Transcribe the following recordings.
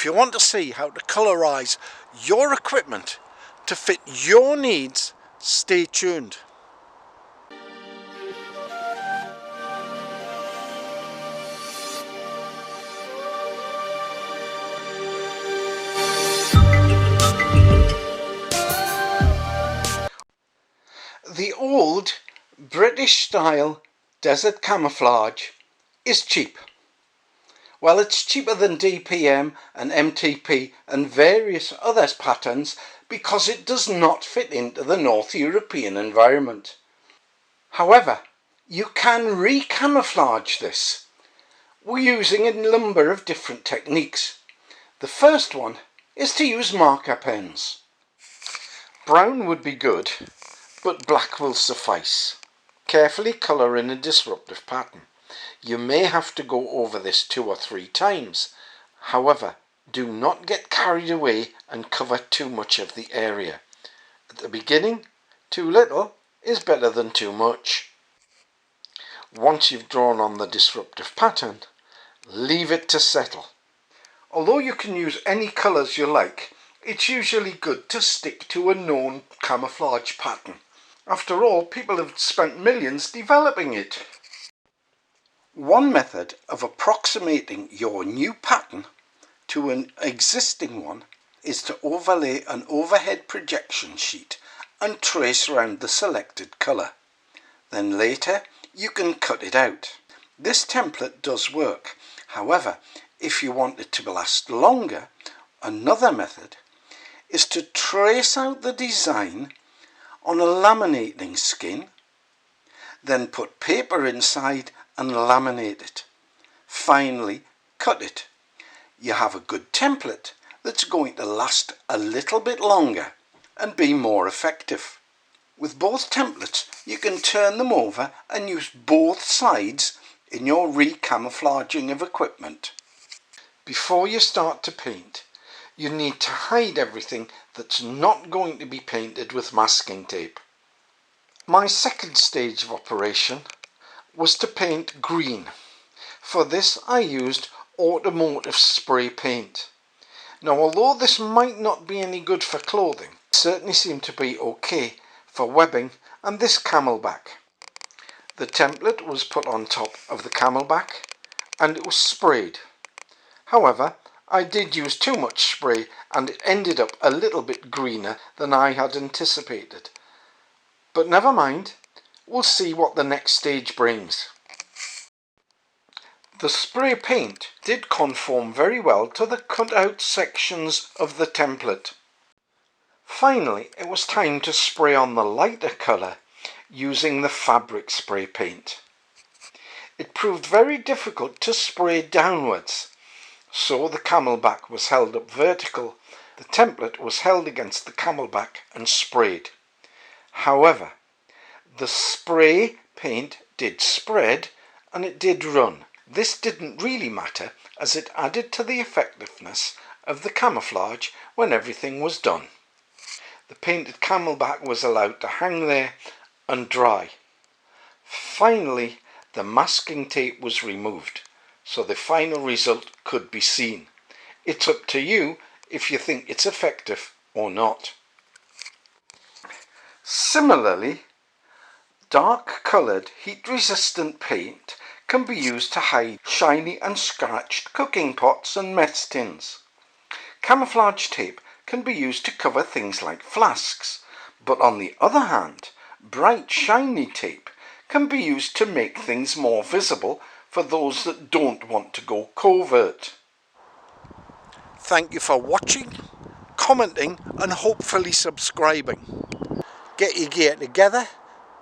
If you want to see how to colorise your equipment to fit your needs, stay tuned. The old British style desert camouflage is cheap. Well, it's cheaper than DPM and MTP and various other patterns because it does not fit into the North European environment. However, you can re-camouflage this. We're using a number of different techniques. The first one is to use marker pens. Brown would be good, but black will suffice. Carefully colour in a disruptive pattern. You may have to go over this 2 or 3 times. However, do not get carried away and cover too much of the area. At the beginning, too little is better than too much. Once you've drawn on the disruptive pattern, leave it to settle. Although you can use any colours you like, it's usually good to stick to a known camouflage pattern. After all, people have spent millions developing it. One method of approximating your new pattern to an existing one is to overlay an overhead projection sheet and trace around the selected colour. Then later you can cut it out. This template does work. However, if you want it to last longer, another method is to trace out the design on a laminating skin, then put paper inside and laminate it. Finally, cut it. You have a good template that's going to last a little bit longer and be more effective. With both templates, you can turn them over and use both sides in your re-camouflaging of equipment. Before you start to paint, you need to hide everything that's not going to be painted with masking tape. My second stage of operation was to paint green. For this I used automotive spray paint. Now, although this might not be any good for clothing, it certainly seemed to be okay for webbing and this camelback. The template was put on top of the camelback and it was sprayed. However, I did use too much spray and it ended up a little bit greener than I had anticipated. But never mind, we'll see what the next stage brings. The spray paint did conform very well to the cut out sections of the template. Finally, it was time to spray on the lighter colour using the fabric spray paint. It proved very difficult to spray downwards. So the camelback was held up vertical, the template was held against the camelback and sprayed. However, the spray paint did spread and it did run. This didn't really matter as it added to the effectiveness of the camouflage when everything was done. The painted camelback was allowed to hang there and dry. Finally, the masking tape was removed, so the final result could be seen. It's up to you if you think it's effective or not. Similarly, dark coloured heat-resistant paint can be used to hide shiny and scratched cooking pots and mess tins. Camouflage tape can be used to cover things like flasks, but on the other hand, bright shiny tape can be used to make things more visible for those that don't want to go covert. Thank you for watching, commenting and hopefully subscribing. Get your gear together,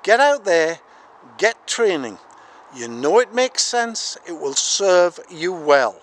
get out there, get training. You know it makes sense, it will serve you well.